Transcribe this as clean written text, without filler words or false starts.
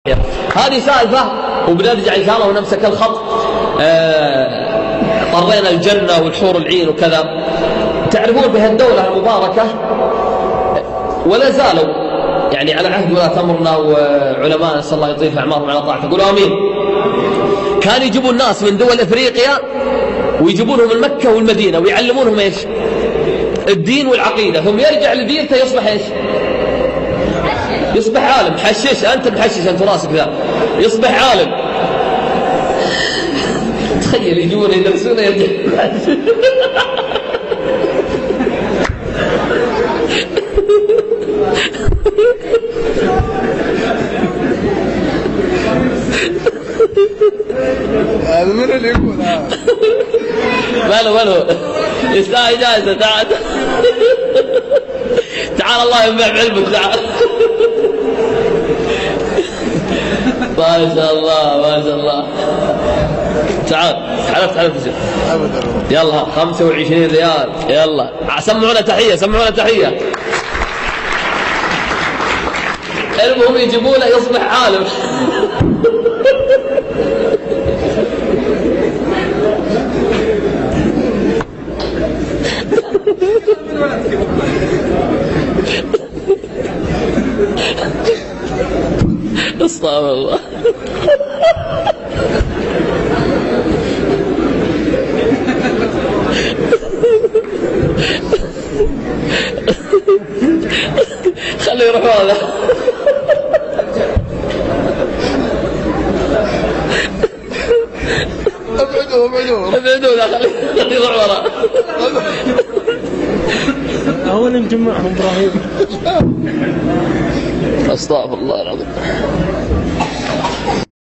هذه سالفة وبنرجع إن شاء الله ونمسك الخط. طرينا الجنة والحور العين وكذا. تعرفون بهالدولة المباركة ولا زالوا يعني على عهد ولاة أمرنا وعلماء نسأل الله يطيل في أعمارهم على طاعته. قولوا آمين. كانوا يجيبون الناس من دول إفريقيا ويجيبونهم من مكة والمدينة ويعلمونهم إيش؟ الدين والعقيدة، ثم يرجع لدينته يصبح إيش؟ يصبح عالم. حشش أنت محشش أنت راسك ذا، يصبح عالم. تخيل يجون يدرسون يرجع هذا من اللي يقول ماله يستاهل جائزة. تعال تعال الله ينفع بعلمك. تعال ما شاء الله ما شاء الله. تعال تعال يلا 25 ريال. يلا سمعونا تحية سمعونا تحية. المهم يجيبونه يصبح عالم. استغفر الله. خليه يروح هذا. ابعدوا لا خليه يروح ورا. هو اللي مجمعهم ابراهيم. استغفر الله العظيم.